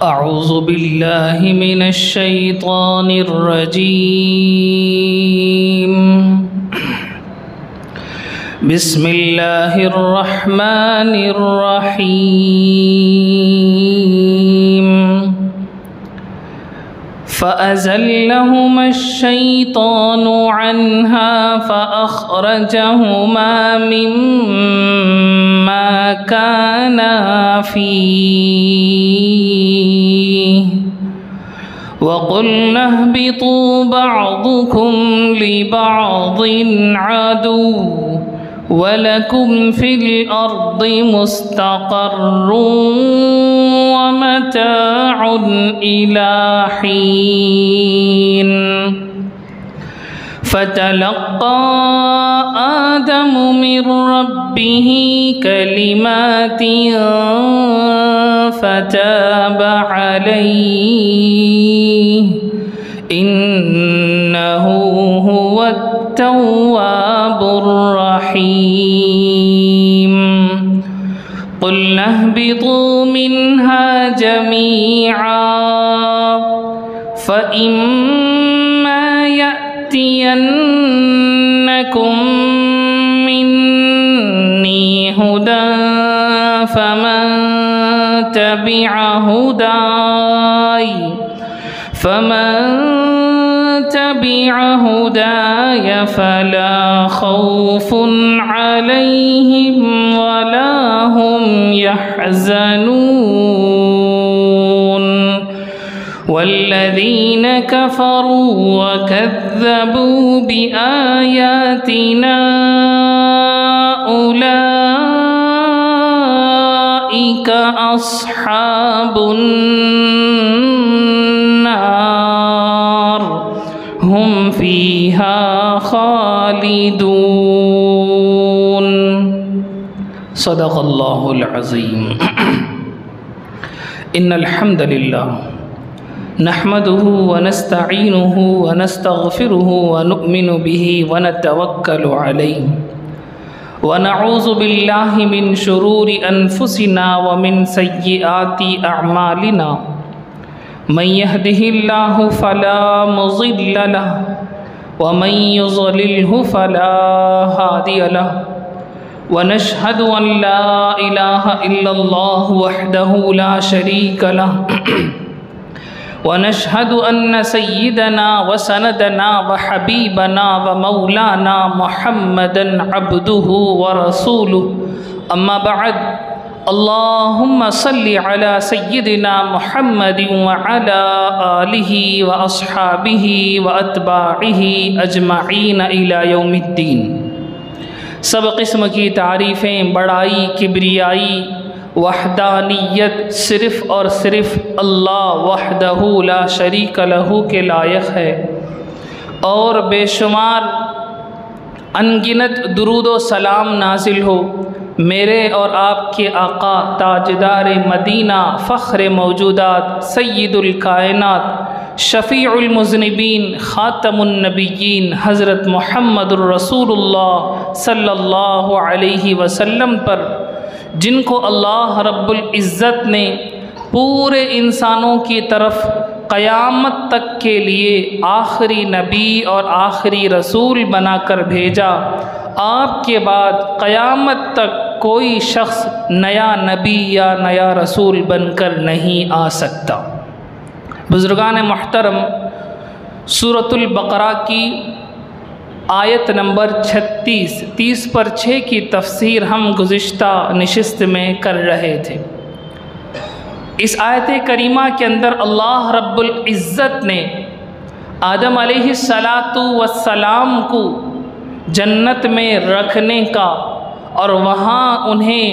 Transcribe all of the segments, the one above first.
أعوذ بالله من الشيطان الرجيم. بسم الله الرحمن الرحيم. فأزلهما الشيطان عنها فأخرجهما مما كانا فيه وقلنا اهبطوا بعضكم لبعض عدو ولكم في الأرض مستقر ومتاع إلى حين. فتلقى آدم من ربه كلمات فتاب عليه إنه هو التواب الرحيم. قلنا اهبطوا منها جميعا فإما يأتينكم مني هدى فمن تبع هداي فلا خوف عليهم ولا هم يحزنون. والذين كفروا وكذبوا بآياتنا أولئك أصحاب النار هم فيها خالدون. صدق الله العظيم. إن الحمد لله نحمده ونستعينه ونستغفره ونؤمن به ونتوكل عليه ونعوذ بالله من شرور أنفسنا ومن سيئات أعمالنا. من يهده الله فلا مضل له ومن يضلله فلا هادي له. ونشهد أن لا إله إلا الله وحده لا شريك له ونشهد أن سيدنا وسندنا وحبيبنا ومولانا محمدا عبده ورسوله. أما بعد، اللهم صل على سيدنا محمد وعلى آله وأصحابه وأتباعه أجمعين إلى يوم الدين. سب قسم کی تعریفیں، بڑائی، کبریائی، وحدانیت صرف اور صرف اللہ وحدہ لا شریک لہ کے لائق ہے، اور بے شمار انگنت درود و سلام نازل ہو میرے اور آپ کے آقا تاجدار مدینہ، فخر موجودات، سید الکائنات، شفیع المذنبین، خاتم النبیین حضرت محمد الرسول اللہ صلی اللہ علیہ وسلم پر، جن کو اللہ رب العزت نے پورے انسانوں کی طرف قیامت تک کے لیے آخری نبی اور آخری رسول بنا کر بھیجا. آپ کے بعد قیامت تک کوئی شخص نیا نبی یا نیا رسول بن کر نہیں آ سکتا. بزرگان محترم، سورۃ البقرہ کی آیت نمبر 30 پر 6 کی تفسیر ہم گزشتہ نشست میں کر رہے تھے. اس آیت کریمہ کے اندر اللہ رب العزت نے آدم علیہ السلام کو جنت میں رکھنے کا اور وہاں انہیں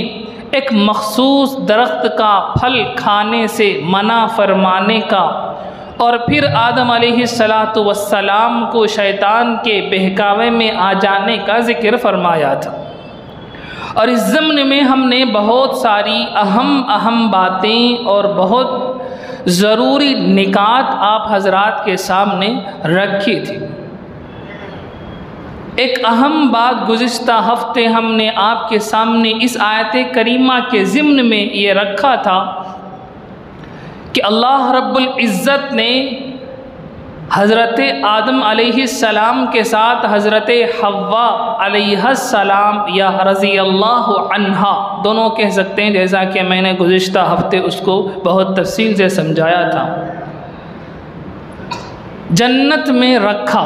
ایک مخصوص درخت کا پھل کھانے سے منع فرمانے کا، اور پھر آدم علیہ السلام کو شیطان کے بہکاوے میں آ جانے کا ذکر فرمایا تھا. اور اس ضمن میں ہم نے بہت ساری اہم باتیں اور بہت ضروری نکات آپ حضرات کے سامنے رکھی تھی. ایک اہم بات گزشتہ ہفتے ہم نے آپ کے سامنے اس آیت کریمہ کے ضمن میں یہ رکھا تھا کہ اللہ رب العزت نے حضرت آدم علیہ السلام کے ساتھ حضرت حوا علیہ السلام یا رضی اللہ عنہا دونوں کہہ سکتے ہیں، جیسا کہ میں نے گزشتہ ہفتے اس کو بہت تفصیل سے سمجھایا تھا، جنت میں رکھا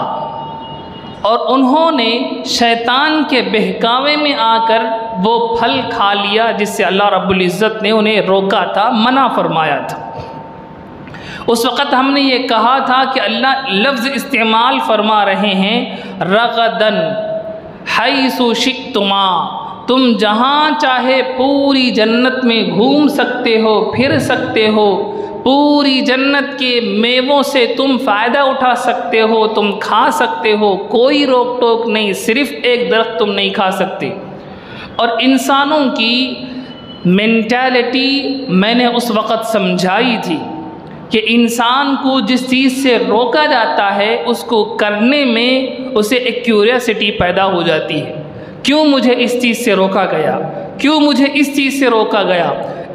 اور انہوں نے شیطان کے بہکاوے میں آ کر وہ پھل کھا لیا جس سے اللہ رب العزت نے انہیں روکا تھا، منع فرمایا تھا۔ اس وقت ہم نے یہ کہا تھا کہ اللہ لفظ استعمال فرما رہے ہیں رغدن حیث شئتما، تم جہاں چاہے پوری جنت میں گھوم سکتے ہو، پھر سکتے ہو، پوری جنت کے میووں سے تم فائدہ اٹھا سکتے ہو، تم کھا سکتے ہو، کوئی روک ٹوک نہیں، صرف ایک درخت تم نہیں کھا سکتے۔ اور انسانوں کی مینٹالٹی میں نے اس وقت سمجھائی تھی کہ انسان کو جس چیز سے روکا جاتا ہے اس کو کرنے میں اسے ایک کیوریاسٹی پیدا ہو جاتی ہے، کیوں مجھے اس چیز سے روکا گیا، کیوں مجھے اس چیز سے روکا گیا۔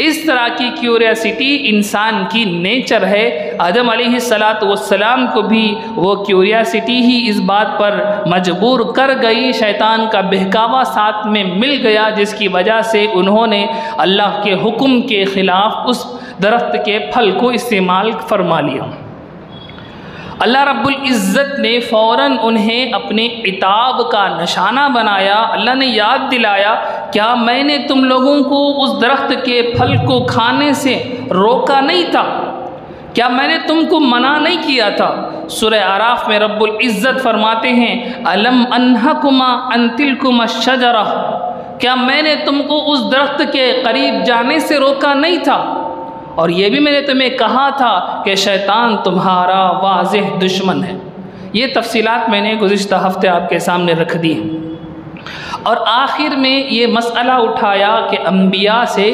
اس طرح کی کیوریاسٹی انسان کی نیچر ہے۔ آدم علیہ السلام کو بھی وہ کیوریاسٹی ہی اس بات پر مجبور کر گئی، شیطان کا بہکاوا ساتھ میں مل گیا، جس کی وجہ سے انہوں نے اللہ کے حکم کے خلاف اس درخت کے پھل کو استعمال فرما لیا۔ اللہ رب العزت نے فوراً انہیں اپنے عتاب کا نشانہ بنایا۔ اللہ نے یاد دلایا، کیا میں نے تم لوگوں کو اس درخت کے پھل کو کھانے سے روکا نہیں تھا؟ کیا میں نے تم کو منع نہیں کیا تھا؟ سورہ اعراف میں رب العزت فرماتے ہیں الم انہکما ان تلکما الشجرہ، کیا میں نے تم کو اس درخت کے قریب جانے سے روکا نہیں تھا؟ اور یہ بھی میں نے تمہیں کہا تھا کہ شیطان تمہارا واضح دشمن ہے۔ یہ تفصیلات میں نے گزشتہ ہفتے آپ کے سامنے رکھ دی ہیں۔ اور آخر میں یہ مسئلہ اٹھایا کہ انبیاء سے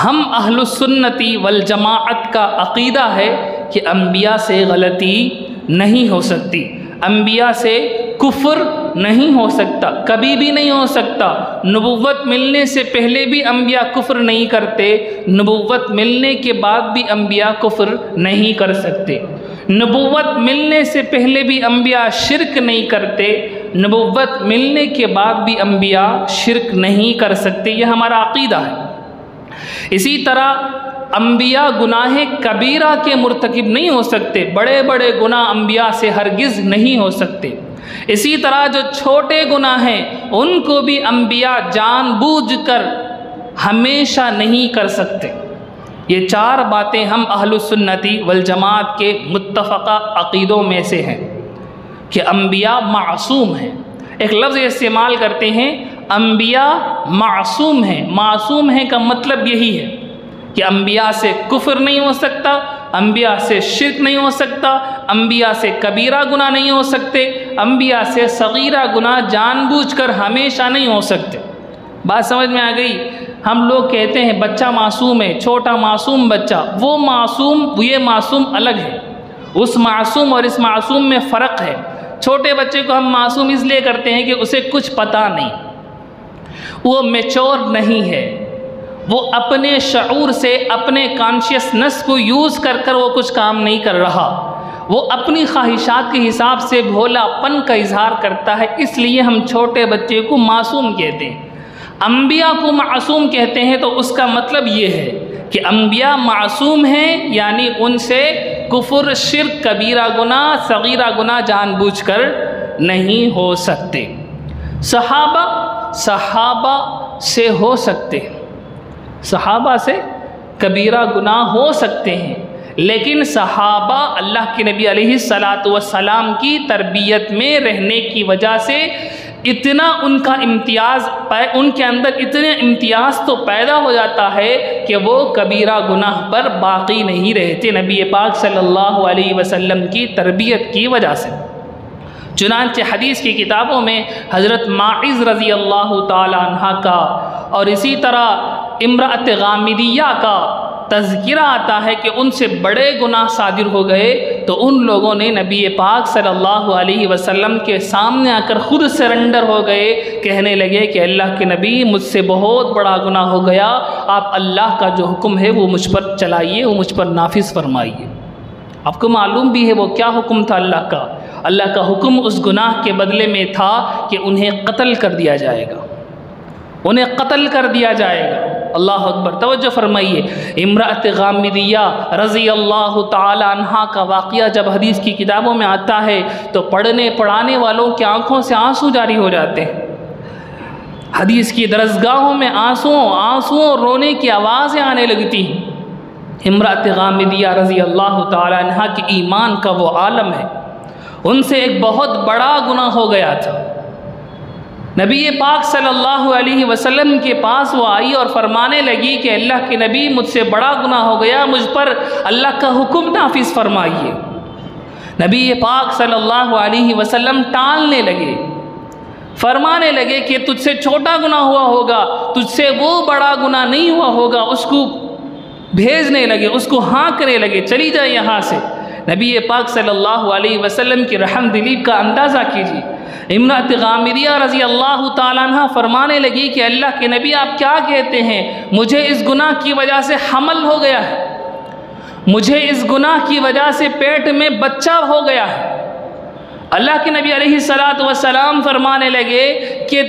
ہم اہل السنتی والجماعت کا عقیدہ ہے کہ انبیاء سے غلطی نہیں ہو سکتی، انبیاء سے کفر نہیں ہو سکتا، کبھی بھی نہیں ہو سکتا۔ نبوت ملنے سے پہلے بھی انبیاء کفر نہیں کرتے، نبوت ملنے کے بعد بھی انبیاء کفر نہیں کر سکتے۔ نبوت ملنے سے پہلے بھی انبیاء شرک نہیں کرتے، نبوت ملنے کے بعد بھی انبیاء شرک نہیں کر سکتے، یہ ہمارا عقیدہ ہے۔ اسی طرح انبیاء گناہ کبیرہ کے مرتکب نہیں ہو سکتے، بڑے بڑے گناہ انبیاء سے ہرگز نہیں ہو سکتے۔ اسی طرح جو چھوٹے گناہ ہیں ان کو بھی انبیاء جان بوجھ کر ہمیشہ نہیں کر سکتے۔ یہ چار باتیں ہم اہل السنتی والجماعت کے متفقہ عقیدوں میں سے ہیں کہ انبیاء معصوم ہیں۔ ایک لفظ استعمال کرتے ہیں انبیاء معصوم ہیں۔ معصوم ہیں کا مطلب یہی ہے کہ انبیاء سے کفر نہیں ہو سکتا، انبیاء سے شرک نہیں ہو سکتا، انبیاء سے کبیرہ گناہ نہیں ہو سکتے، انبیاء سے صغیرہ گناہ جان بوجھ کر ہمیشہ نہیں ہو سکتے۔ بات سمجھ میں آ گئی؟ ہم لوگ کہتے ہیں بچہ معصوم ہے، چھوٹا معصوم بچہ، وہ معصوم یہ معصوم الگ ہے، اس معصوم اور اس معصوم میں فرق ہے۔ چھوٹے بچے کو ہم معصوم اس لیے کرتے ہیں کہ اسے کچھ پتہ نہیں، وہ میچور نہیں ہے، وہ اپنے شعور سے اپنے کانشیسنس کو یوز کر کر وہ کچھ کام نہیں کر رہا، وہ اپنی خواہشات کے حساب سے بھولا پن کا اظہار کرتا ہے، اس لیے ہم چھوٹے بچے کو معصوم کہتے ہیں۔ انبیاء کو معصوم کہتے ہیں تو اس کا مطلب یہ ہے کہ انبیاء معصوم ہیں، یعنی ان سے کفر، شرک، کبیرہ گناہ، صغیرہ گناہ جان بوجھ کر نہیں ہو سکتے۔ صحابہ سے ہو سکتے ہیں، صحابہ سے کبیرہ گناہ ہو سکتے ہیں، لیکن صحابہ اللہ کے نبی علیہ السلام کی تربیت میں رہنے کی وجہ سے اتنا ان کا امتیاز، ان کے اندر اتنے امتیاز تو پیدا ہو جاتا ہے کہ وہ کبیرہ گناہ پر باقی نہیں رہتے نبی پاک صلی اللہ علیہ وسلم کی تربیت کی وجہ سے۔ چنانچہ حدیث کی کتابوں میں حضرت ماعز رضی اللہ تعالی عنہ کا اور اسی طرح امرأت غامدیہ کا تذکرہ آتا ہے کہ ان سے بڑے گناہ صادر ہو گئے تو ان لوگوں نے نبی پاک صلی اللہ علیہ وسلم کے سامنے آ کر خود سرنڈر ہو گئے، کہنے لگے کہ اللہ کے نبی مجھ سے بہت بڑا گناہ ہو گیا، آپ اللہ کا جو حکم ہے وہ مجھ پر چلائیے، وہ مجھ پر نافذ فرمائیے۔ آپ کو معلوم بھی ہے وہ کیا حکم تھا اللہ کا؟ اللہ کا حکم اس گناہ کے بدلے میں تھا کہ انہیں قتل کر دیا جائے گا، انہیں قتل کر دیا جائے گا۔ اللہ اکبر، توجہ فرمائیے۔ امرأت غامدیہ رضی اللہ تعالی عنہا کا واقعہ جب حدیث کی کتابوں میں آتا ہے تو پڑھانے والوں کی آنکھوں سے آنسو جاری ہو جاتے ہیں، حدیث کی درسگاہوں میں آنسوؤں رونے کی آوازیں آنے لگتی ہیں۔ امرأت غامدیہ رضی اللہ تعالی عنہا کی ایمان کا وہ عالم ہے، ان سے ایک بہت بڑا گناہ ہو گیا تھا۔ نبی پاک صلی اللہ علیہ وسلم کے پاس وہ آئی اور فرمانے لگی کہ اللہ کے نبی مجھ سے بڑا گناہ ہو گیا، مجھ پر اللہ کا حکم نافذ فرمائیے۔ نبی پاک صلی اللہ علیہ وسلم ٹالنے لگے، فرمانے لگے کہ تجھ سے چھوٹا گناہ ہوا ہوگا، تجھ سے وہ بڑا گناہ نہیں ہوا ہوگا۔ اس کو بھیجنے لگے، اس کو ہانکنے لگے، چلی جائے یہاں سے۔ نبی پاک صلی اللہ علیہ وسلم کی رحم دلی کا اندازہ کیجیے۔ امرأت غامدیہ رضی اللہ تعالیٰ عنہ فرمانے لگی کہ اللہ کے نبی آپ کیا کہتے ہیں؟ مجھے اس گناہ کی وجہ سے حمل ہو گیا ہے، مجھے اس گناہ کی وجہ سے پیٹ میں بچہ ہو گیا ہے۔ اللہ کے نبی علیہ السلام فرمانے لگے کہ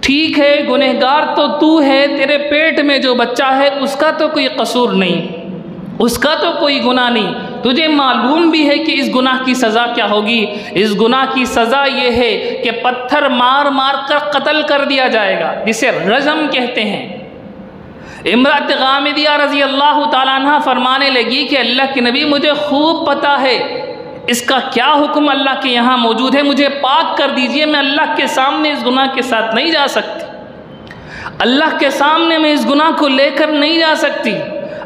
ٹھیک ہے، گنہگار تو تو ہے، تیرے پیٹ میں جو بچہ ہے اس کا تو کوئی قصور نہیں، اس کا تو کوئی گناہ نہیں، تجھے معلوم بھی ہے کہ اس گناہ کی سزا کیا ہوگی؟ اس گناہ کی سزا یہ ہے کہ پتھر مار مار کر قتل کر دیا جائے گا، جسے رجم کہتے ہیں۔ امرأت غامدیہ رضی اللہ تعالیٰ عنہ فرمانے لگی کہ اللہ کے نبی مجھے خوب پتہ ہے اس کا کیا حکم اللہ کے یہاں موجود ہے، مجھے پاک کر دیجئے، میں اللہ کے سامنے اس گناہ کے ساتھ نہیں جا سکتی، اللہ کے سامنے میں اس گناہ کو لے کر نہیں جا سکتی۔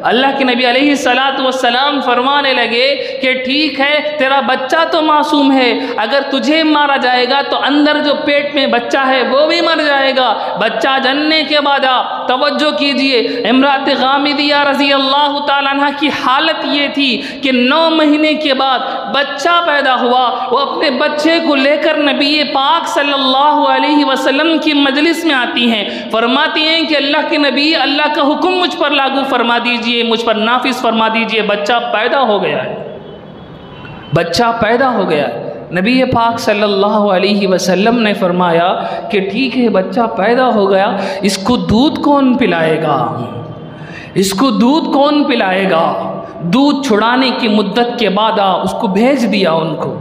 اللہ کے نبی علیہ السلام فرمانے لگے کہ ٹھیک ہے، تیرا بچہ تو معصوم ہے، اگر تجھے مارا جائے گا تو اندر جو پیٹ میں بچہ ہے وہ بھی مر جائے گا۔ بچہ جننے کے بعد آپ توجہ کیجئے، امرأت غامدیہ رضی اللہ تعالیٰ عنہ کی حالت یہ تھی کہ 9 مہینے کے بعد بچہ پیدا ہوا، وہ اپنے بچے کو لے کر نبی پاک صلی اللہ علیہ وسلم کی مجلس میں آتی ہیں، فرماتی ہیں کہ اللہ کے نبی اللہ کا حکم مجھ پر لاگو فرما دیجئے، مجھ پر نافذ فرما دیجئے، بچہ پیدا ہو گیا ہے، بچہ پیدا ہو گیا ہے۔ نبی پاک صلی اللہ علیہ وسلم نے فرمایا کہ ٹھیک ہے، بچہ پیدا ہو گیا، اس کو دودھ کون پلائے گا؟ اس کو دودھ کون پلائے گا؟ دودھ چھڑانے کی مدت کے بعد اس کو بھیج دیا ان کو۔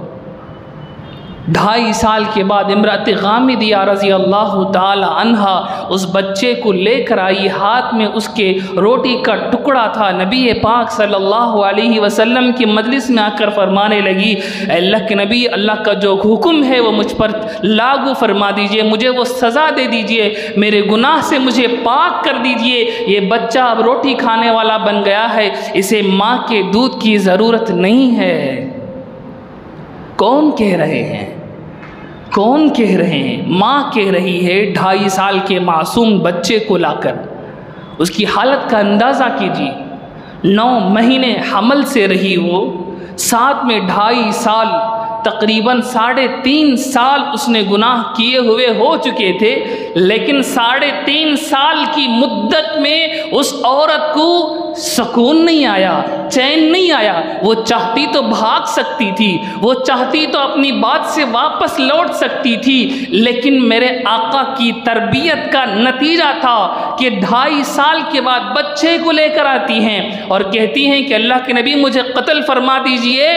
2.5 سال کے بعد امرأت غامدیہ رضی اللہ تعالی عنہ اس بچے کو لے کر آئی، ہاتھ میں اس کے روٹی کا ٹکڑا تھا۔ نبی پاک صلی اللہ علیہ وسلم کی مجلس میں آ کر فرمانے لگی، اللہ کے نبی اللہ کا جو حکم ہے وہ مجھ پر لاگو فرما دیجئے، مجھے وہ سزا دے دیجئے، میرے گناہ سے مجھے پاک کر دیجئے، یہ بچہ اب روٹی کھانے والا بن گیا ہے، اسے ماں کے دودھ کی ضرورت نہیں ہے۔ کون کہہ رہے ہیں؟ کون کہہ رہے ہیں؟ ماں کہہ رہی ہے 2.5 سال کے معصوم بچے کو لا کر۔ اس کی حالت کا اندازہ کیجیے، 9 مہینے حمل سے رہی وہ، ساتھ میں 2.5 سال، تقریباً 3.5 سال اس نے گناہ کیے ہوئے ہو چکے تھے، لیکن 3.5 سال کی مدت میں اس عورت کو سکون نہیں آیا، چین نہیں آیا۔ وہ چاہتی تو بھاگ سکتی تھی، وہ چاہتی تو اپنی بات سے واپس لوٹ سکتی تھی، لیکن میرے آقا کی تربیت کا نتیجہ تھا کہ 2.5 سال کے بعد بچے کو لے کر آتی ہیں اور کہتی ہیں کہ اللہ کے نبی مجھے قتل فرما دیجئے،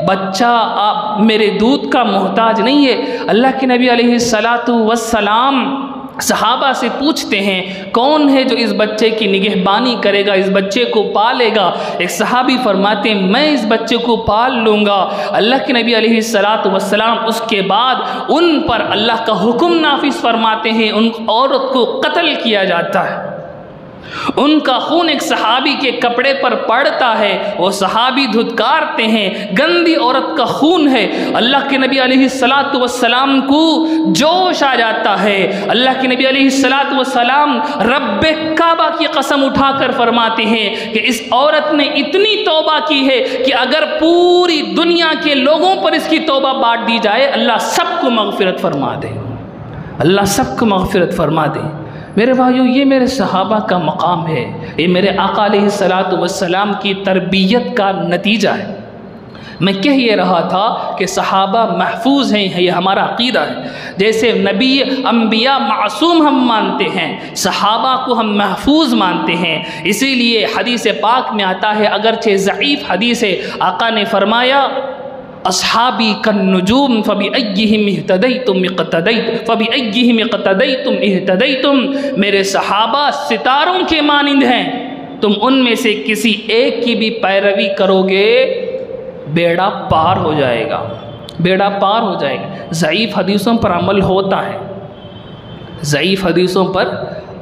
بچہ آپ میرے دودھ کا محتاج نہیں ہے۔ اللہ کے نبی علیہ السلام صحابہ سے پوچھتے ہیں کون ہے جو اس بچے کی نگہبانی کرے گا، اس بچے کو پالے گا؟ ایک صحابی فرماتے ہیں میں اس بچے کو پال لوں گا۔ اللہ کے نبی علیہ السلام اس کے بعد ان پر اللہ کا حکم نافذ فرماتے ہیں، ان عورت کو قتل کیا جاتا ہے۔ ان کا خون ایک صحابی کے کپڑے پر پڑتا ہے، وہ صحابی دھتکارتے ہیں، گندی عورت کا خون ہے۔ اللہ کے نبی علیہ السلام کو جوش آ جاتا ہے۔ اللہ کے نبی علیہ السلام رب کعبہ کی قسم اٹھا کر فرماتے ہیں کہ اس عورت نے اتنی توبہ کی ہے کہ اگر پوری دنیا کے لوگوں پر اس کی توبہ بانٹ دی جائے اللہ سب کو مغفرت فرما دے، اللہ سب کو مغفرت فرما دے۔ میرے بھائیو، یہ میرے صحابہ کا مقام ہے، یہ میرے آقا علیہ السلام کی تربیت کا نتیجہ ہے۔ میں کہہ یہ رہا تھا کہ صحابہ محفوظ ہیں، یہ ہمارا عقیدہ ہے۔ جیسے نبی انبیاء معصوم ہم مانتے ہیں، صحابہ کو ہم محفوظ مانتے ہیں۔ اسی لیے حدیث پاک میں آتا ہے، اگرچہ ضعیف حدیث ہے، آقا نے فرمایا اصحابی کالنجوم فبأیہم اقتدیتم اہتدیتم، میرے صحابہ ستاروں کے مانند ہیں، تم ان میں سے کسی ایک کی بھی پیروی کرو گے بیڑا پار ہو جائے گا، بیڑا پار ہو جائے گا۔ ضعیف حدیثوں پر عمل ہوتا ہے، ضعیف حدیثوں پر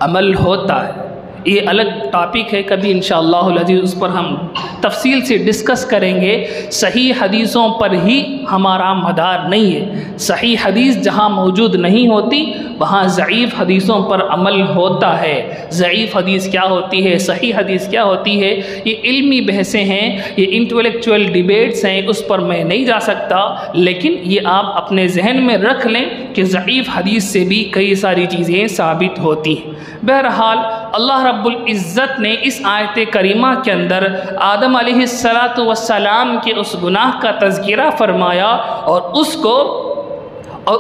عمل ہوتا ہے، یہ الگ ٹاپک ہے، کبھی انشاءاللہ العزیز اس پر ہم تفصیل سے ڈسکس کریں گے۔ صحیح حدیثوں پر ہی ہمارا مدار نہیں ہے، صحیح حدیث جہاں موجود نہیں ہوتی وہاں ضعیف حدیثوں پر عمل ہوتا ہے۔ ضعیف حدیث کیا ہوتی ہے، صحیح حدیث کیا ہوتی ہے، یہ علمی بحثیں ہیں، یہ انٹلیکچوئل ڈیبیٹس ہیں، اس پر میں نہیں جا سکتا، لیکن یہ آپ اپنے ذہن میں رکھ لیں کہ ضعیف حدیث سے بھی کئی ساری چیزیں ثابت ہوتی ہیں۔ بہرحال اللہ رب العزت نے اس آیت کریمہ کے اندر آدم علیہ السلام کے اس گناہ کا تذکرہ فرمایا اور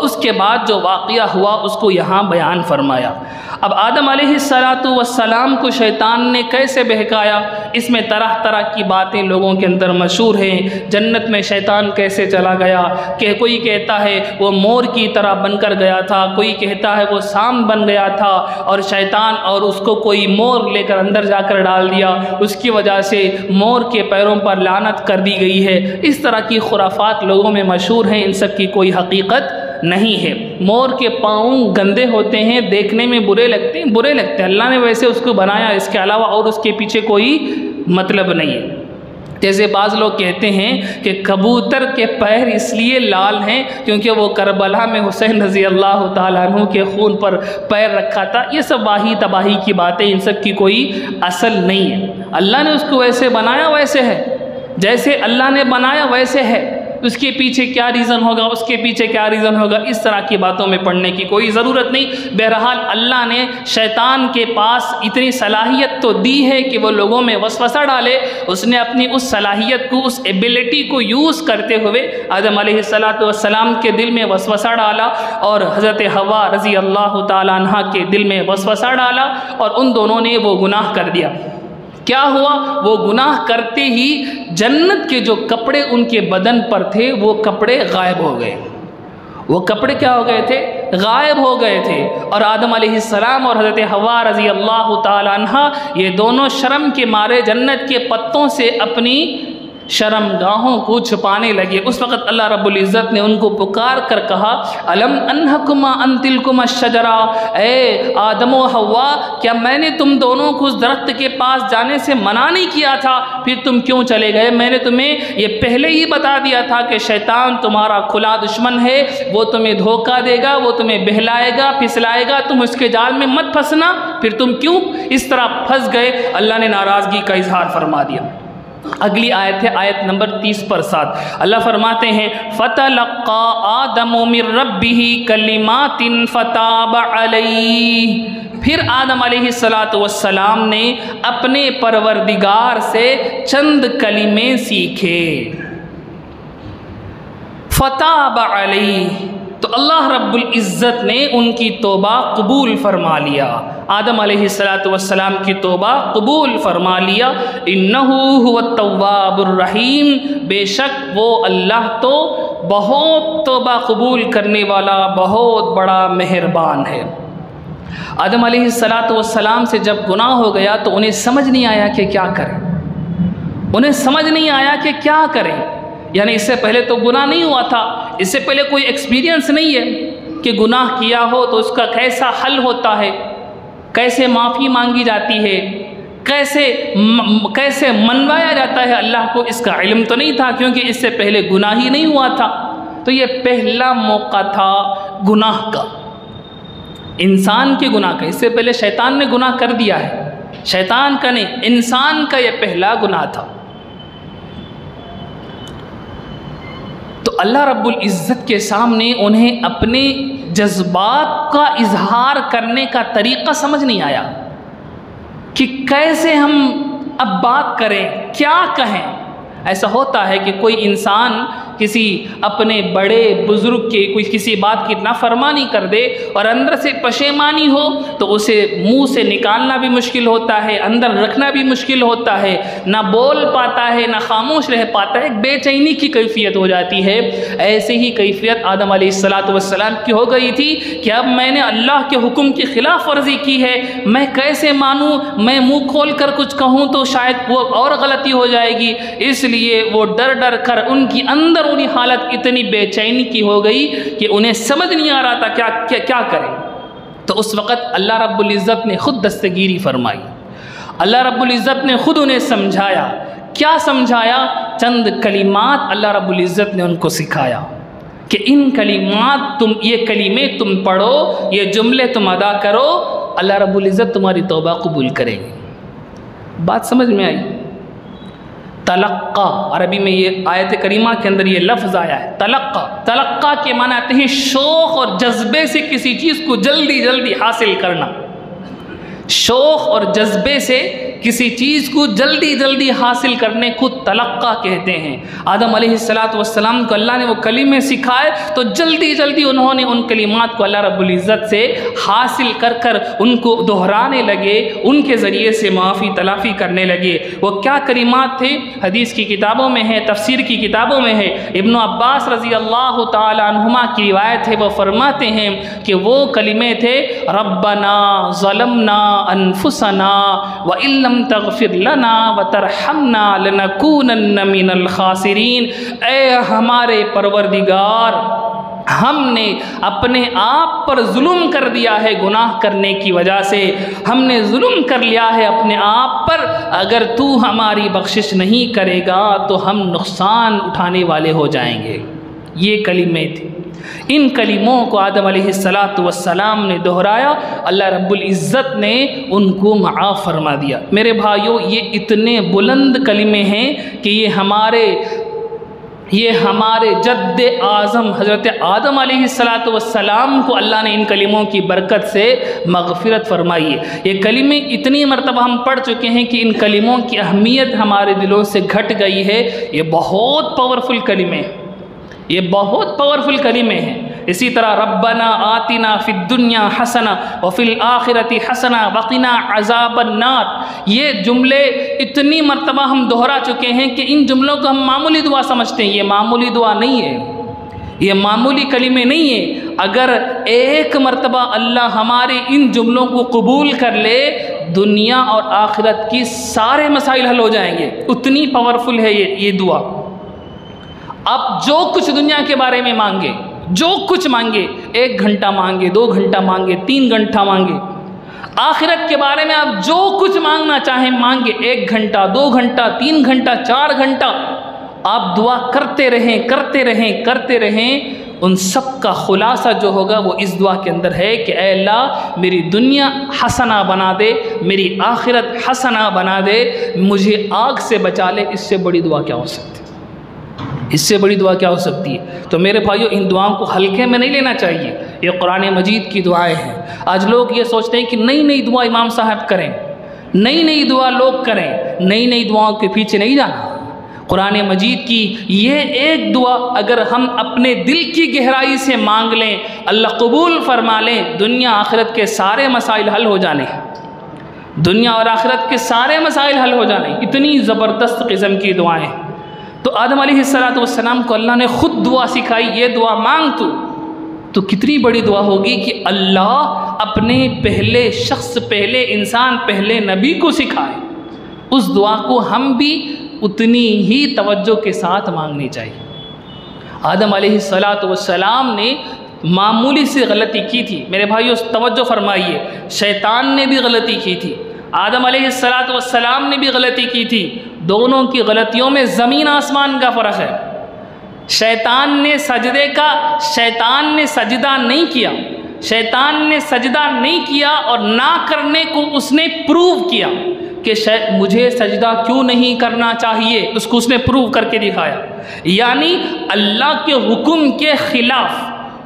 اس کے بعد جو واقعہ ہوا اس کو یہاں بیان فرمایا۔ اب آدم علیہ السلام کو شیطان نے کیسے بہکایا، اس میں طرح طرح کی باتیں لوگوں کے اندر مشہور ہیں۔ جنت میں شیطان کیسے چلا گیا، کہ کوئی کہتا ہے وہ مور کی طرح بن کر گیا تھا، کوئی کہتا ہے وہ سام بن گیا تھا اور شیطان اور اس کو کوئی مور لے کر اندر جا کر ڈال دیا، اس کی وجہ سے مور کے پیروں پر لعنت کر دی گئی ہے۔ اس طرح کی خرافات لوگوں میں مشہور ہیں، ان سب کی کوئی حقیقت نہیں ہے۔ مور کے پاؤں گندے ہوتے ہیں، دیکھنے میں برے لگتے ہیں، اللہ نے ویسے اس کو بنایا، اس کے علاوہ اور اس کے پیچھے کوئی مطلب نہیں ہے۔ جیسے بعض لوگ کہتے ہیں کہ کبوتر کے پیر اس لیے لال ہیں کیونکہ وہ کربلا میں حسین رضی اللہ تعالیٰ عنہ کے خون پر پیر رکھا تھا۔ یہ سب واہی تباہی کی باتیں، ان سب کی کوئی اصل نہیں ہے۔ اللہ نے اس کو ویسے بنایا، ویسے ہے، جیسے اللہ نے بنایا ویسے ہے، اس کے پیچھے کیا ریزن ہوگا، اس کے پیچھے کیا ریزن ہوگا، اس طرح کی باتوں میں پڑھنے کی کوئی ضرورت نہیں۔ بہرحال اللہ نے شیطان کے پاس اتنی صلاحیت تو دی ہے کہ وہ لوگوں میں وسوسہ ڈالے، اس نے اپنی اس صلاحیت کو، اس ایبیلٹی کو یوز کرتے ہوئے آدم علیہ السلام کے دل میں وسوسہ ڈالا اور حضرت حوا رضی اللہ تعالیٰ عنہ کے دل میں وسوسہ ڈالا اور ان دونوں نے وہ گناہ کر دیا۔ کیا ہوا، وہ گناہ کرتے ہی جنت کے جو کپڑے ان کے بدن پر تھے وہ کپڑے غائب ہو گئے۔ وہ کپڑے کیا ہو گئے تھے، غائب ہو گئے تھے، اور آدم علیہ السلام اور حضرت حوا رضی اللہ تعالی عنہ یہ دونوں شرم کے مارے جنت کے پتوں سے اپنی شرم گاہوں کو چھپانے لگے۔ اس وقت اللہ رب العزت نے ان کو پکار کر کہا، الم انہکما ان تلکما الشجرہ، اے آدم و حوا، کیا میں نے تم دونوں کو اس درخت کے پاس جانے سے منع نہیں کیا تھا، پھر تم کیوں چلے گئے؟ میں نے تمہیں یہ پہلے ہی بتا دیا تھا کہ شیطان تمہارا کھلا دشمن ہے، وہ تمہیں دھوکہ دے گا، وہ تمہیں بہلائے گا، پھسلائے گا، تم اس کے جال میں مت پھنسنا، پھر تم کیوں اس طرح پھنس گئے؟ اللہ نے ناراضگی کا اظہار فرما دیا۔ اگلی آیت ہے آیت نمبر 30 پر 7، اللہ فرماتے ہیں فَتَلَقَّى آدَمُ مِن رَبِّهِ كَلِمَاتٍ فَتَابَ عَلَيْهِ، پھر آدم علیہ السلام نے اپنے پروردگار سے چند کلمے سیکھے۔ فَتَابَ عَلَيْهِ، تو اللہ رب العزت نے ان کی توبہ قبول فرما لیا، آدم علیہ السلام کی توبہ قبول فرما لیا۔ انہو هو التواب الرحیم، بے شک وہ اللہ تو بہت توبہ قبول کرنے والا، بہت بڑا مہربان ہے۔ آدم علیہ السلام سے جب گناہ ہو گیا تو انہیں سمجھ نہیں آیا کہ کیا کریں، انہیں سمجھ نہیں آیا کہ کیا کریں، یعنی اس سے پہلے تو گناہ نہیں ہوا تھا، اس سے پہلے کوئی ایکسپیرینس نہیں ہے کہ گناہ کیا ہو تو اس کا کیسا حل ہوتا ہے، کیسے معافی مانگی جاتی ہے، کیسے منوایا جاتا ہے اللہ کو، اس کا علم تو نہیں تھا کیونکہ اس سے پہلے گناہ ہی نہیں ہوا تھا۔ تو یہ پہلا موقع تھا گناہ کا، انسان کے گناہ کا۔ اس سے پہلے شیطان نے گناہ کر دیا ہے، شیطان کا نہیں، انسان کا یہ پہلا گناہ تھا۔ تو اللہ رب العزت کے سامنے انہیں اپنے جذبات کا اظہار کرنے کا طریقہ سمجھ نہیں آیا کہ کیسے ہم اب بات کریں، کیا کہیں۔ ایسا ہوتا ہے کہ کوئی انسان کسی اپنے بڑے بزرگ کے کسی بات کی نافرمانی کر دے اور اندر سے پشیمانی ہو تو اسے منہ سے نکالنا بھی مشکل ہوتا ہے، اندر رکھنا بھی مشکل ہوتا ہے، نہ بول پاتا ہے، نہ خاموش رہ پاتا ہے، ایک بے چینی کی کیفیت ہو جاتی ہے۔ ایسے ہی کیفیت آدم علیہ السلام کی ہو گئی تھی کہ اب میں نے اللہ کے حکم کی خلاف ورزی کی ہے، میں کیسے مانوں، میں منہ کھول کر کچھ کہوں تو شاید وہ اور غلطی ہو جائے گی، اس لیے وہ ڈر ڈر کر ان کی اندر انہی حالت اتنی بے چینی کی ہو گئی کہ انہیں سمجھ نہیں آ رہا تھا کیا کریں۔ تو اس وقت اللہ رب العزت نے خود دستگیری فرمائی، اللہ رب العزت نے خود انہیں سمجھایا۔ کیا سمجھایا؟ چند کلمات اللہ رب العزت نے ان کو سکھایا کہ ان کلمات یہ کلمے تم پڑھو، یہ جملے تم ادا کرو، اللہ رب العزت تمہاری توبہ قبول کریں گے۔ بات سمجھ میں آئی؟ تلقا، عربی میں یہ آیت کریمہ کے اندر یہ لفظ آیا ہے تلقا۔ تلقا کے معنی آتے ہیں شوق اور جذبے سے کسی چیز کو جلدی جلدی حاصل کرنا، شوق اور جذبے سے کسی چیز کو جلدی جلدی حاصل کرنے کو تلقا کہتے ہیں۔ آدم علیہ السلام کو اللہ نے وہ کلمے سکھائے تو جلدی جلدی انہوں نے ان کلمات کو اللہ رب العزت سے حاصل کر ان کو دہرانے لگے، ان کے ذریعے سے معافی تلافی کرنے لگے۔ وہ کیا کلمات تھے؟ حدیث کی کتابوں میں ہے، تفسیر کی کتابوں میں ہے۔ ابن عباس رضی اللہ تعالی عنہما کی روایت ہے، وہ فرماتے ہیں کہ وہ کلمے تھے ربنا ظلمنا انفسنا وَإِن لَمْ تَغْفِرْ لَنَا وَتَرْحَمْنَا لَنَكُونَنَّ مِنَ الْخَاسِرِينَ۔ اے ہمارے پروردگار، ہم نے اپنے آپ پر ظلم کر دیا ہے گناہ کرنے کی وجہ سے، ہم نے ظلم کر لیا ہے اپنے آپ پر، اگر تو ہماری بخشش نہیں کرے گا تو ہم نقصان اٹھانے والے ہو جائیں گے۔ یہ کلمے تھے۔ ان کلموں کو آدم علیہ السلام نے دہرایا، اللہ رب العزت نے ان کو معاف فرما دیا۔ میرے بھائیوں، یہ اتنے بلند کلمے ہیں کہ یہ ہمارے جد اعظم حضرت آدم علیہ السلام کو اللہ نے ان کلموں کی برکت سے مغفرت فرمائی ہے۔ یہ کلمے اتنی مرتبہ ہم پڑھ چکے ہیں کہ ان کلموں کی اہمیت ہمارے دلوں سے گھٹ گئی ہے۔ یہ بہت پاورفل کلمے ہیں، یہ بہت پاورفل کلمے ہیں۔ اسی طرح ربنا آتنا فی الدنیا حسنہ وفی الآخرۃ حسنہ وقنا عذاب النار، یہ جملے اتنی مرتبہ ہم دہرا چکے ہیں کہ ان جملوں کو ہم معمولی دعا سمجھتے ہیں۔ یہ معمولی دعا نہیں ہے، یہ معمولی کلمے نہیں ہیں۔ اگر ایک مرتبہ اللہ ہمارے ان جملوں کو قبول کر لے، دنیا اور آخرت کی سارے مسائل حل ہو جائیں گے، اتنی پاورفل ہے یہ دعا۔ آپ جو کچھ دنیا کے بارے میں مانگے، جو کچھ مانگے، 1 گھنٹہ مانگے، 2 گھنٹہ مانگے، 3 گھنٹہ مانگے، آخرت کے بارے میں آپ جو کچھ مانگنا چاہیں مانگے، 1 گھنٹہ، 2 گھنٹہ، 3 گھنٹہ، 4 گھنٹہ، آپ دعا کرتے رہیں کرتے رہیں کرتے رہیں، ان سب کا خلاصہ جو ہوگا وہ اس دعا کے اندر ہے کہ اے اللہ میری دنیا حسنہ بنا دے، میری آخرت حسنہ بنا دے، مجھے آگ سے بچا لے۔ اس سے بڑی دعا کیا ہو سکتی ہے؟ اس سے بڑی دعا کیا ہو سکتی ہے؟ تو میرے بھائیوں، ان دعاؤں کو ہلکے میں نہیں لینا چاہیے۔ یہ قرآن مجید کی دعائیں ہیں۔ آج لوگ یہ سوچتے ہیں کہ نئی نئی دعا امام صاحب کریں، نئی نئی دعا لوگ کریں، نئی نئی دعاؤں کے پیچھے نہیں جانا۔ قرآن مجید کی یہ ایک دعا اگر ہم اپنے دل کی گہرائی سے مانگ لیں، اللہ قبول فرما لیں، دنیا آخرت کے سارے مسائل حل ہو جانے ہیں، دنیا اور آخرت کے سارے مسائل حل ہو جانے۔ اتنی زبردست قسم کی دعائیں۔ تو آدم علیہ السلام کو اللہ نے خود دعا سکھائی، یہ دعا مانگ تو کتنی بڑی دعا ہوگی کہ اللہ اپنے پہلے شخص، پہلے انسان، پہلے نبی کو سکھائے۔ اس دعا کو ہم بھی اتنی ہی توجہ کے ساتھ مانگنی چاہیے۔ آدم علیہ السلام نے معمولی سی غلطی کی تھی، میرے بھائیو توجہ فرمائیے، شیطان نے بھی غلطی کی تھی، آدم علیہ السلام نے بھی غلطی کی تھی، دونوں کی غلطیوں میں زمین آسمان کا فرق ہے۔ شیطان نے سجدہ نہیں کیا، شیطان نے سجدہ نہیں کیا اور نہ کرنے کو اس نے پروو کیا کہ مجھے سجدہ کیوں نہیں کرنا چاہیے، اس نے پروو کر کے دکھایا، یعنی اللہ کے حکم کے خلاف،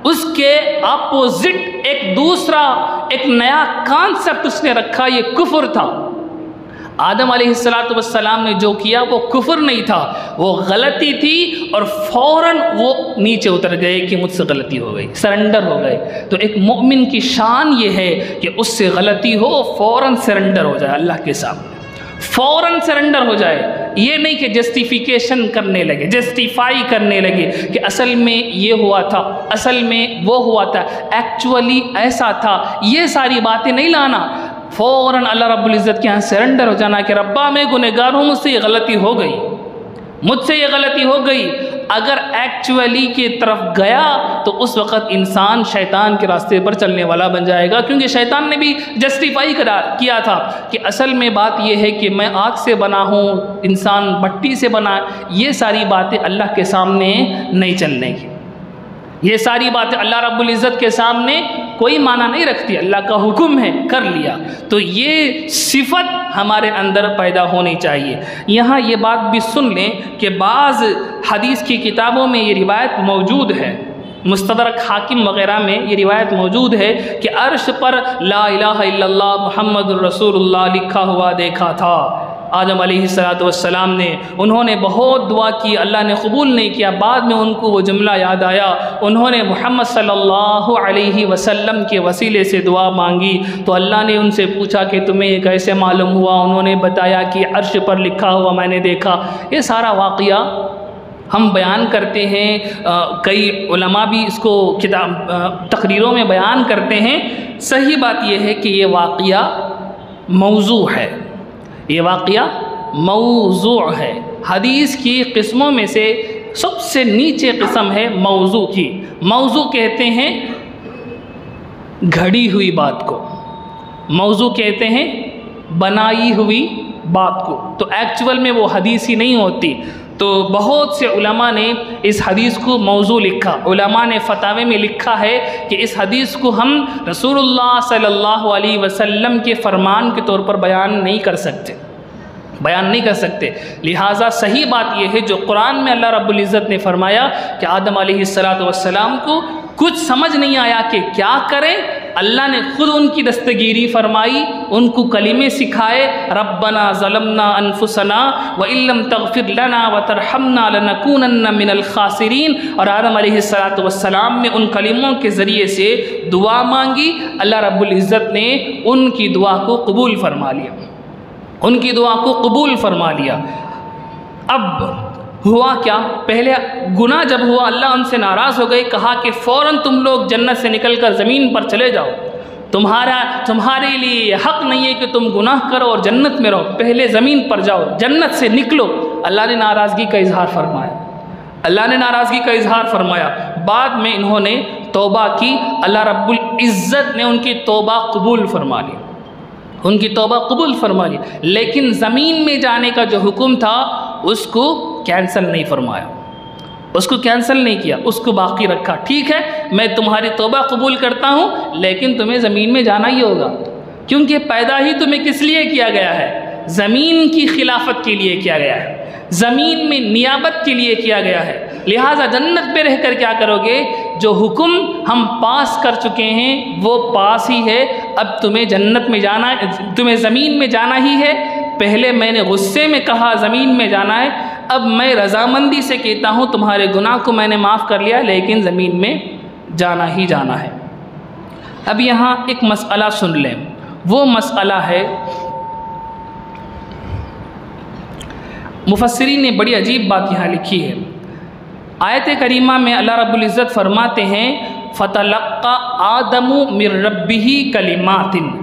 اس کے اپوزٹ ایک نیا کانسیپٹ اس نے رکھا، یہ کفر تھا۔ آدم علیہ السلام نے جو کیا وہ کفر نہیں تھا، وہ غلطی تھی، اور فوراً وہ نیچے اتر گئے کہ مجھ سے غلطی ہو گئی، سرنڈر ہو گئے۔ تو ایک مومن کی شان یہ ہے کہ اس سے غلطی ہو فوراً سرنڈر ہو جائے اللہ کے سامنے، فوراً سرنڈر ہو جائے، یہ نہیں کہ جسٹیفیکیشن کرنے لگے، جسٹیفائی کرنے لگے کہ اصل میں یہ ہوا تھا، اصل میں وہ ہوا تھا، ایکچولی ایسا تھا، یہ ساری باتیں نہیں لانا، فوراً اللہ رب العزت کے ہاں سرنڈر ہو جانا کہ ربا میں گنہگار ہوں، مجھ سے یہ غلطی ہو گئی، مجھ سے یہ غلطی ہو گئی۔ اگر ایکچولی کی طرف گیا تو اس وقت انسان شیطان کے راستے پر چلنے والا بن جائے گا، کیونکہ شیطان نے بھی جسٹیفائی کیا تھا کہ اصل میں بات یہ ہے کہ میں آگ سے بنا ہوں، انسان مٹی سے بنا، یہ ساری باتیں اللہ کے سامنے نہیں چلنے کی، یہ ساری باتیں اللہ رب العزت کے سامنے کوئی معنی نہیں رکھتی، اللہ کا حکم ہے کر لیا، تو یہ صفت ہمارے اندر پیدا ہونی چاہیے۔ یہاں یہ بات بھی سن لیں کہ بعض حدیث کی کتابوں میں یہ روایت موجود ہے، مستدرک حاکم وغیرہ میں یہ روایت موجود ہے کہ عرش پر لا الہ الا اللہ محمد الرسول اللہ لکھا ہوا دیکھا تھا آدم علیہ السلام نے، انہوں نے بہت دعا کی، اللہ نے قبول نہیں کیا، بعد میں ان کو وہ جملہ یاد آیا، انہوں نے محمد صلی اللہ علیہ وسلم کے وسیلے سے دعا مانگی، تو اللہ نے ان سے پوچھا کہ تمہیں یہ کیسے معلوم ہوا؟ انہوں نے بتایا کہ عرش پر لکھا ہوا میں نے دیکھا۔ یہ سارا واقعہ ہم بیان کرتے ہیں، کئی علماء بھی اس کو تقریروں میں بیان کرتے ہیں، صحیح بات یہ ہے کہ یہ واقعہ موضوع ہے، یہ واقعہ موضوع ہے، حدیث کی قسموں میں سے سب سے نیچے قسم ہے موضوع کی۔ موضوع کہتے ہیں گھڑی ہوئی بات کو، موضوع کہتے ہیں بنائی ہوئی بات کو، تو ایکچول میں وہ حدیث ہی نہیں ہوتی۔ تو بہت سے علماء نے اس حدیث کو موضوع لکھا، علماء نے فتاوے میں لکھا ہے کہ اس حدیث کو ہم رسول اللہ صلی اللہ علیہ وسلم کے فرمان کے طور پر بیان نہیں کر سکتے، لہٰذا صحیح بات یہ ہے جو قرآن میں اللہ رب العزت نے فرمایا کہ آدم علیہ السلام کو کچھ سمجھ نہیں آیا کہ کیا کریں، اللہ نے خود ان کی دستگیری فرمائی، ان کو کلمے سکھائے، ربنا ظلمنا انفسنا وان لم تغفر لنا وترحمنا لنکونن من الخاسرین، اور آدم علیہ السلام نے ان کلموں کے ذریعے سے دعا مانگی، اللہ رب العزت نے ان کی دعا کو قبول فرما لیا، ان کی دعا کو قبول فرما لیا۔ اب ہوا کیا؟ پہلے گناہ جب ہوا اللہ ان سے ناراض ہو گئے، کہا کہ فوراً تم لوگ جنت سے نکل کر زمین پر چلے جاؤ، تمہارے لیے یہ حق نہیں ہے کہ تم گناہ کرو اور جنت میں رہو، پہلے زمین پر جاؤ، جنت سے نکلو۔ اللہ نے ناراضگی کا اظہار فرمایا، اللہ نے ناراضگی کا اظہار فرمایا، بعد میں انہوں نے توبہ کی، اللہ رب العزت نے ان کی توبہ قبول فرما لی، ان کی توبہ قبول فرما لی، لیکن زمین میں جانے کا جو حکم تھا اس کو کینسل نہیں فرمایا، اس کو کینسل نہیں کیا، اس کو باقی رکھا۔ ٹھیک ہے میں تمہاری توبہ قبول کرتا ہوں، لیکن تمہیں زمین میں جانا ہی ہوگا، کیونکہ پیدا ہی تمہیں کس لیے کیا گیا ہے؟ زمین کی خلافت کے لیے کیا گیا ہے، زمین میں نیابت کے لیے کیا گیا ہے، لہٰذا جنت پہ رہ کر کیا کرو گے؟ جو حکم ہم پاس کر چکے ہیں وہ پاس ہی ہے، اب تمہیں جنت میں جانا ہے، تمہیں زمین میں جانا ہی ہے۔ پہلے میں نے غصے میں کہا زمین میں جانا ہے، اب میں رضامندی سے کہتا ہوں تمہارے گناہ کو میں نے معاف کر لیا، لیکن زمین میں جانا ہی جانا ہے۔ اب یہاں ایک مسئلہ سن لیں، وہ مسئلہ ہے، مفسرین نے بڑی عجیب بات یہاں لکھی ہے، آیت کریمہ میں اللہ رب العزت فرماتے ہیں فَتَلَقَّى آدَمُ مِن رَبِّهِ كَلِمَاتٍ،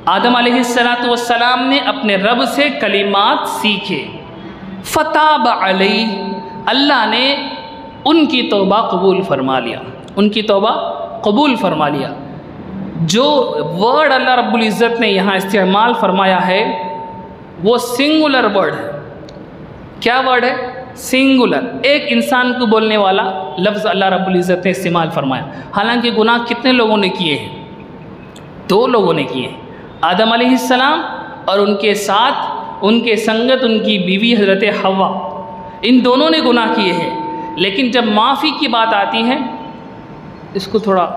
آدم علیہ السلام نے اپنے رب سے کلمات سیکھے، فَتَابَ عَلَيْهِ، اللہ نے ان کی توبہ قبول فرما لیا، ان کی توبہ قبول فرما لیا۔ جو ورڈ اللہ رب العزت نے یہاں استعمال فرمایا ہے وہ سنگولر ورڈ ہے۔ کیا ورڈ ہے؟ سنگولر، ایک انسان کو بولنے والا لفظ اللہ رب العزت نے استعمال فرمایا۔ حالانکہ گناہ کتنے لوگوں نے کیے ہیں؟ 2 لوگوں نے کیے ہیں، آدم علیہ السلام اور ان کے ساتھ ان کے سنگت ان کی بیوی حضرت حوا، ان دونوں نے گناہ کیے ہیں۔ لیکن جب معافی کی بات آتی ہے، اس کو تھوڑا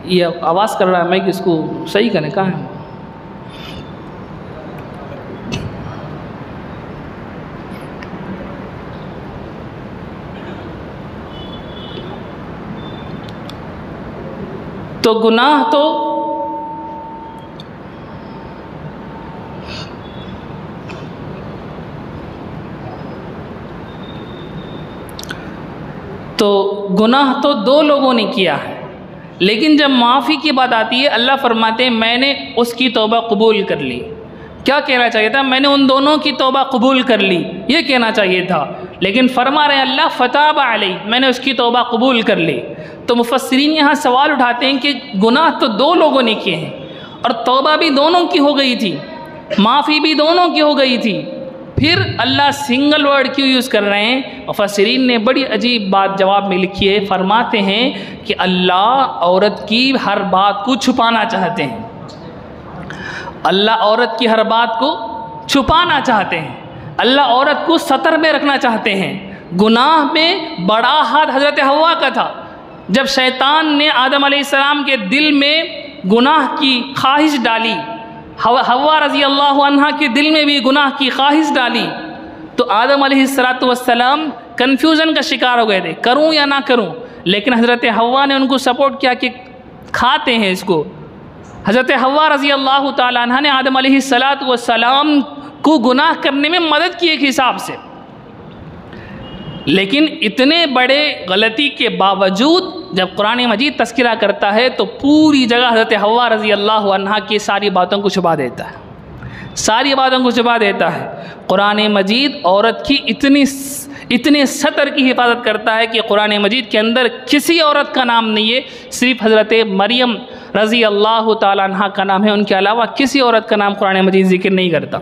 یہ آواز کر رہا ہے میں کہ اس کو صحیح کریں، کہاں ہے؟ تو گناہ تو گناہ تو 2 لوگوں نے کیا ہے، لیکن جب معافی کی بات آتی ہے اللہ فرماتے ہیں میں نے اس کی توبہ قبول کر لی۔ کیا کہنا چاہیے تھا؟ میں نے ان دونوں کی توبہ قبول کر لی، یہ کہنا چاہیے تھا، لیکن فرما رہے ہیں اللہ فتاب علی، میں نے اس کی توبہ قبول کر لی۔ تو مفسرین یہاں سوال اٹھاتے ہیں کہ گناہ تو 2 لوگوں نے کیے ہیں اور توبہ بھی دونوں کی ہو گئی تھی، معافی بھی دونوں کی ہو گئی تھی، پھر اللہ سنگل ورڈ کیوں یوز کر رہے ہیں؟ مفسرین نے بڑی عجیب بات جواب میں لکھی ہے، فرماتے ہیں کہ اللہ عورت کی ہر بات کو چھپانا چاہتے ہیں، اللہ عورت کی ہر بات کو چھپانا چاہتے ہیں، اللہ عورت کو ستر میں رکھنا چاہتے ہیں۔ گناہ میں بڑا ہاتھ حضرت حوا کا تھا، جب شیطان نے آدم علیہ السلام کے دل میں گناہ کی خواہش ڈالی، حوا رضی اللہ عنہ کے دل میں بھی گناہ کی خواہش ڈالی، تو آدم علیہ السلام کنفیوژن کا شکار ہو گئے تھے، کروں یا نہ کروں، لیکن حضرت حوا نے ان کو سپورٹ کیا کہ کھاتے ہیں اس کو۔ حضرت حوا رضی اللہ تعالیٰ عنہ نے آدم علیہ السلام کو گناہ کرنے میں مدد کی ایک حساب سے، لیکن اتنے بڑے غلطی کے باوجود جب قرآن مجید تذکرہ کرتا ہے تو پوری جگہ حضرت حوا رضی اللہ عنہ کی ساری باتوں کو چھپا دیتا ہے، ساری باتوں کو چھپا دیتا ہے۔ قرآن مجید عورت کی اتنے سطر کی حفاظت کرتا ہے کہ قرآن مجید کے اندر کسی عورت کا نام نہیں ہے، صرف حضرت مریم رضی اللہ تعالیٰ عنہ کا نام ہے، ان کے علاوہ کسی عورت کا نام قرآن مجید ذکر نہیں کرتا،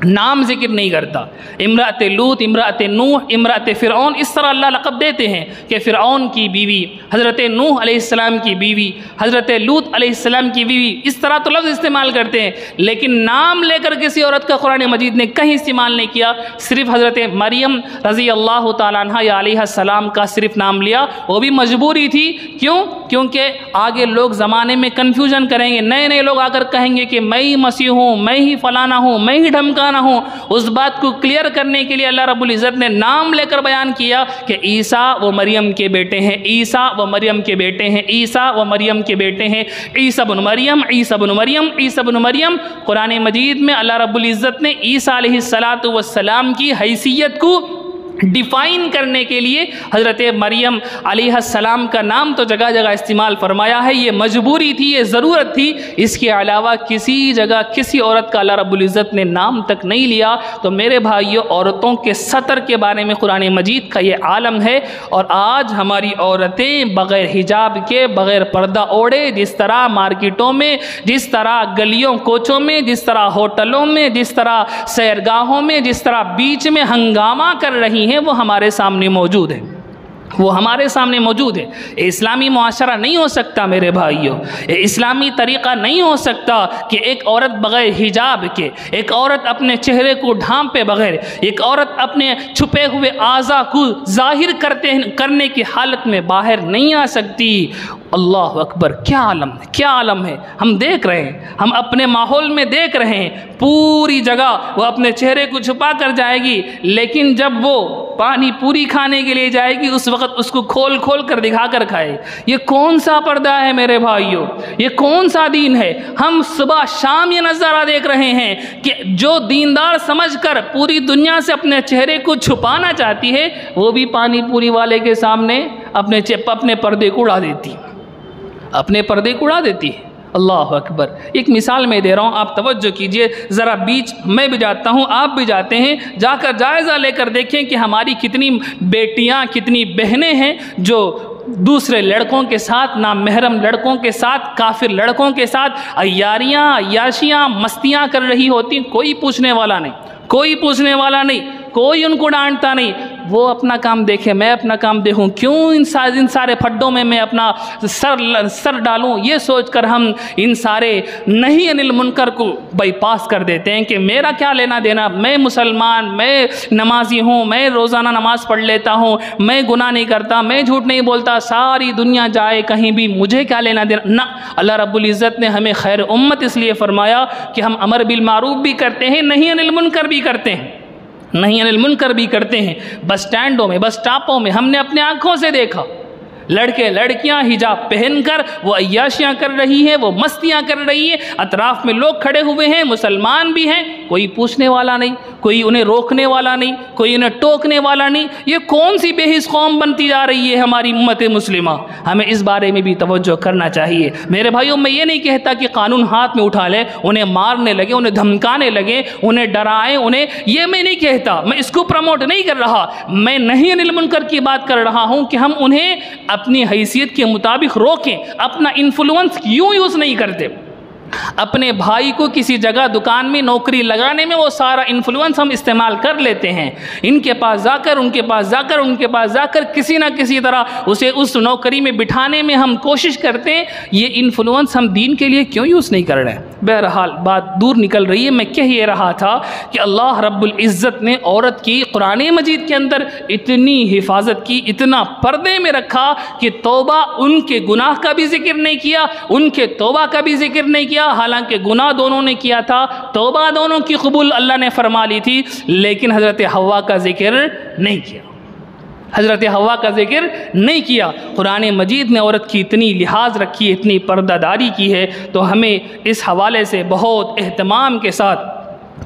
نام ذکر نہیں کرتا۔ امرأت لوط، امرأت نوح، امرأت فرعون، اس طرح اللہ لقب دیتے ہیں کہ فرعون کی بیوی، حضرت نوح علیہ السلام کی بیوی، حضرت لوط علیہ السلام کی بیوی، اس طرح تو لفظ استعمال کرتے ہیں، لیکن نام لے کر کسی عورت کا قرآن مجید نے کہیں استعمال نہیں کیا، صرف حضرت مریم رضی اللہ تعالیٰ عنہ یا علیہ السلام کا صرف نام لیا، وہ بھی مجبوری تھی۔ کیوں؟ کیونکہ آگے لوگ زمانے میں کنفیوژن کریں گے، نئے لوگ آ کر کہیں گے کہ میں ہی مسیح ہوں، میں ہی فلانا ہوں، میں ہی ڈھمکا نہ ہوں۔ اس بات کو کلیئر کرنے کے لیے اللہ رب العزت نے نام لے کر بیان کیا کہ عیسیٰ وہ مریم کے بیٹے ہیں، عیسیٰ وہ مریم کے بیٹے ہیں، عیسیٰ وہ مریم کے بیٹے ہیں، عیسیٰ بن مریم، عیسیٰ بن مریم، عیسیٰ بن مریم۔ قرآن مجید میں اللہ رب العزت نے عیسیٰ علیہ السلام کی حیثیت کو ڈیفائن کرنے کے لیے حضرت مریم علیہ السلام کا نام تو جگہ جگہ استعمال فرمایا ہے، یہ مجبوری تھی، یہ ضرورت تھی، اس کے علاوہ کسی جگہ کسی عورت کا اللہ رب العزت نے نام تک نہیں لیا۔ تو میرے بھائیوں، عورتوں کے سطر کے بارے میں قرآن مجید کا یہ عالم ہے، اور آج ہماری عورتیں بغیر حجاب کے، بغیر پردہ اوڑھے، جس طرح مارکیٹوں میں، جس طرح گلیوں کوچوں میں، جس طرح ہوٹلوں میں، جس طرح سیرگاہوں میں، جس طرح بیچ میں ہنگامہ کر رہی ہیں، وہ ہمارے سامنے موجود ہے، وہ ہمارے سامنے موجود ہے۔ اسلامی معاشرہ نہیں ہو سکتا میرے بھائیوں، اسلامی طریقہ نہیں ہو سکتا کہ ایک عورت بغیر حجاب کے، ایک عورت اپنے چہرے کو ڈھانپے بغیر، ایک عورت اپنے چھپے ہوئے اعضاء کو ظاہر کرنے کی حالت میں باہر نہیں آ سکتی۔ اللہ اکبر، کیا عالم ہے، کیا عالم ہے، ہم دیکھ رہے ہیں، ہم اپنے ماحول میں دیکھ رہے ہیں، پوری جگہ وہ اپنے چہرے کو چھپا کر جائے گی، لیکن جب وہ پانی پوری کھانے کے لیے جائے گی اس وقت اس کو کھول کر دکھا کر کھائے۔ یہ کون سا پردہ ہے میرے بھائیوں، یہ کون سا دین ہے؟ ہم صبح شام یہ نظارہ دیکھ رہے ہیں کہ جو دیندار سمجھ کر پوری دنیا سے اپنے چہرے کو چھپانا چاہتی ہے، وہ بھی پانی پوری والے کے سامنے اپنے پردے کو اڑا دیتی، اپنے پردے کو اڑا دیتی ہے۔ اللہ اکبر، ایک مثال میں دے رہا ہوں، آپ توجہ کیجئے ذرا، بیچ میں بھی جاتا ہوں، آپ بھی جاتے ہیں، جا کر جائزہ لے کر دیکھیں کہ ہماری کتنی بیٹیاں، کتنی بہنیں ہیں جو دوسرے لڑکوں کے ساتھ، نامحرم لڑکوں کے ساتھ، کافر لڑکوں کے ساتھ عیاریاں، عیاشیاں، مستیاں کر رہی ہوتی، کوئی پوچھنے والا نہیں، کوئی پوچھنے والا نہیں، کوئی ان کو ڈانٹتا نہیں۔ وہ اپنا کام دیکھے، میں اپنا کام دیکھوں، کیوں ان سارے پھڈوں میں میں اپنا سر ڈالوں؟ یہ سوچ کر ہم ان سارے نہیں انل منکر کو بائی پاس کر دیتے ہیں کہ میرا کیا لینا دینا، میں مسلمان، میں نمازی ہوں، میں روزانہ نماز پڑھ لیتا ہوں، میں گناہ نہیں کرتا، میں جھوٹ نہیں بولتا، ساری دنیا جائے کہیں بھی، مجھے کیا لینا دینا؟ نہ، اللہ رب العزت نے ہمیں خیر امت اس لیے فرمایا کہ ہم امر بالمعروف بھی کرتے ہیں، نہیں انل منکر بھی کرتے ہیں، نہیں انل منکر بھی کرتے ہیں۔ بس اسٹینڈوں میں، بس اسٹاپوں میں ہم نے اپنے آنکھوں سے دیکھا لڑکے لڑکیاں حجاب پہن کر وہ عیاشیاں کر رہی ہیں، وہ مستیاں کر رہی ہیں، اطراف میں لوگ کھڑے ہوئے ہیں، مسلمان بھی ہیں، کوئی پوچھنے والا نہیں، کوئی انہیں روکنے والا نہیں، کوئی انہیں ٹوکنے والا نہیں۔ یہ کون سی بے حس قوم بنتی جا رہی ہے ہماری امت مسلمہ؟ ہمیں اس بارے میں بھی توجہ کرنا چاہیے۔ میرے بھائیوں، میں یہ نہیں کہتا کہ قانون ہاتھ میں اٹھا لیں، انہیں مارنے لگے، انہیں دھمکانے لگے، انہیں ڈرائیں، یہ میں نہیں کہتا، میں اس کو پروموٹ نہیں کر رہا، میں نہیں انل منکر کی بات کر رہا ہوں کہ ہم انہیں اپنی حیثیت کے مطابق روکیں۔ اپنا انفلوئنس کیوں یوز نہیں کرتے؟ اپنے بھائی کو کسی جگہ دکان میں نوکری لگانے میں وہ سارا انفلوئنس ہم استعمال کر لیتے ہیں، ان کے پاس جا کر، ان کے پاس جا کر، ان کے پاس جا کر کسی نہ کسی طرح اسے اس نوکری میں بٹھانے میں ہم کوشش کرتے ہیں۔ یہ انفلوئنس ہم دین کے لیے کیوں یوز نہیں کر رہے ہیں؟ بہرحال بات دور نکل رہی ہے۔ میں کہہ یہ رہا تھا کہ اللہ رب العزت نے عورت کی قرآن مجید کے اندر اتنی حفاظت کی، اتنا پردے میں رکھا کہ توبہ، ان کے گناہ کا بھی ذکر نہیں کیا، ان کے توبہ کا بھی ذکر نہیں کیا، حالانکہ گناہ دونوں نے کیا تھا، توبہ دونوں کی قبول اللہ نے فرما لی تھی، لیکن حضرت حوا کا ذکر نہیں کیا، حضرت حوا کا ذکر نہیں کیا۔ قرآن مجید نے عورت کی اتنی لحاظ رکھی ہے، اتنی پردہ داری کی ہے، تو ہمیں اس حوالے سے بہت اہتمام کے ساتھ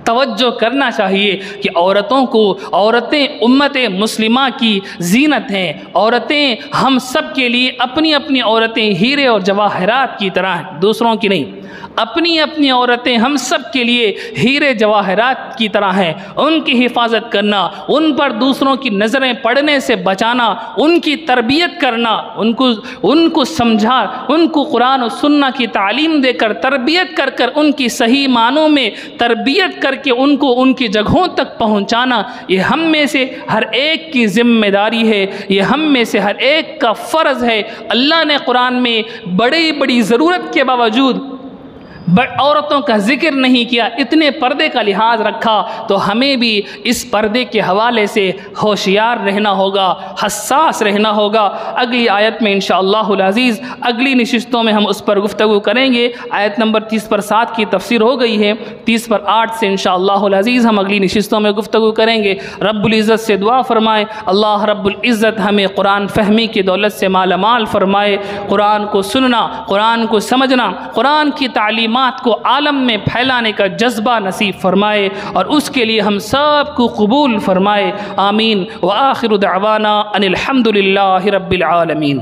توجہ کرنا چاہیے کہ عورتیں امت مسلمہ کی زینت ہیں، عورتیں ہم سب کے لیے، اپنی اپنی عورتیں ہیرے اور جواہرات کی طرح ہیں، دوسروں کی نہیں، اپنی اپنی عورتیں ہم سب کے لیے ہیرے جواہرات کی طرح ہیں۔ ان کی حفاظت کرنا، ان پر دوسروں کی نظریں پڑنے سے بچانا، ان کی تربیت کرنا، ان کو سمجھا، ان کو قرآن و سنہ کی تعلیم دے کر، تربیت کر کر، ان کی صحیح معنوں میں تربیت کر کے ان کو ان کی جگہوں تک پہنچانا، یہ ہم میں سے ہر ایک کی ذمہ داری ہے، یہ ہم میں سے ہر ایک کا فرض ہے۔ اللہ نے قرآن میں بڑی ضرورت کے باوجود عورتوں کا ذکر نہیں کیا، اتنے پردے کا لحاظ رکھا، تو ہمیں بھی اس پردے کے حوالے سے ہوشیار رہنا ہوگا، حساس رہنا ہوگا۔ اگلی آیت میں انشاءاللہ العزیز، اگلی نشستوں میں ہم اس پر گفتگو کریں گے۔ آیت نمبر 30 پر 7 کی تفسیر ہو گئی ہے، 30 پر 8 سے انشاءاللہ العزیز ہم اگلی نشستوں میں گفتگو کریں گے۔ رب العزت سے دعا فرمائے اللہ رب العزت ہمیں قرآن فہمی کی دولت سے مالا مال فرمائے، قرآن کو سننا، قرآن کو سمجھنا، قرآن کی تعلیمات کو عالم میں پھیلانے کا جذبہ نصیب فرمائے، اور اس کے لیے ہم سب کو قبول فرمائے، آمین۔ وآخر دعوانا ان الحمد للہ رب العالمین۔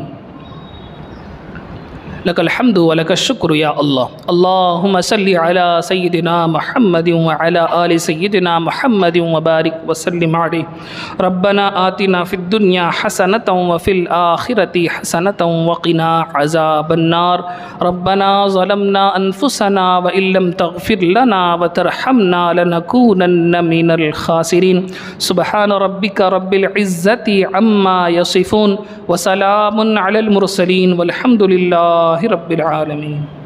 لك الحمد ولك الشكر يا الله. اللهم صل على سيدنا محمد وعلى آل سيدنا محمد وبارك وسلم عليه. ربنا آتنا في الدنيا حسنة وفي الآخرة حسنة وقنا عذاب النار. ربنا ظلمنا أنفسنا وإن لم تغفر لنا وترحمنا لنكونن من الخاسرين. سبحان ربك رب العزة عما يصفون وسلام على المرسلين والحمد لله رب العالمين.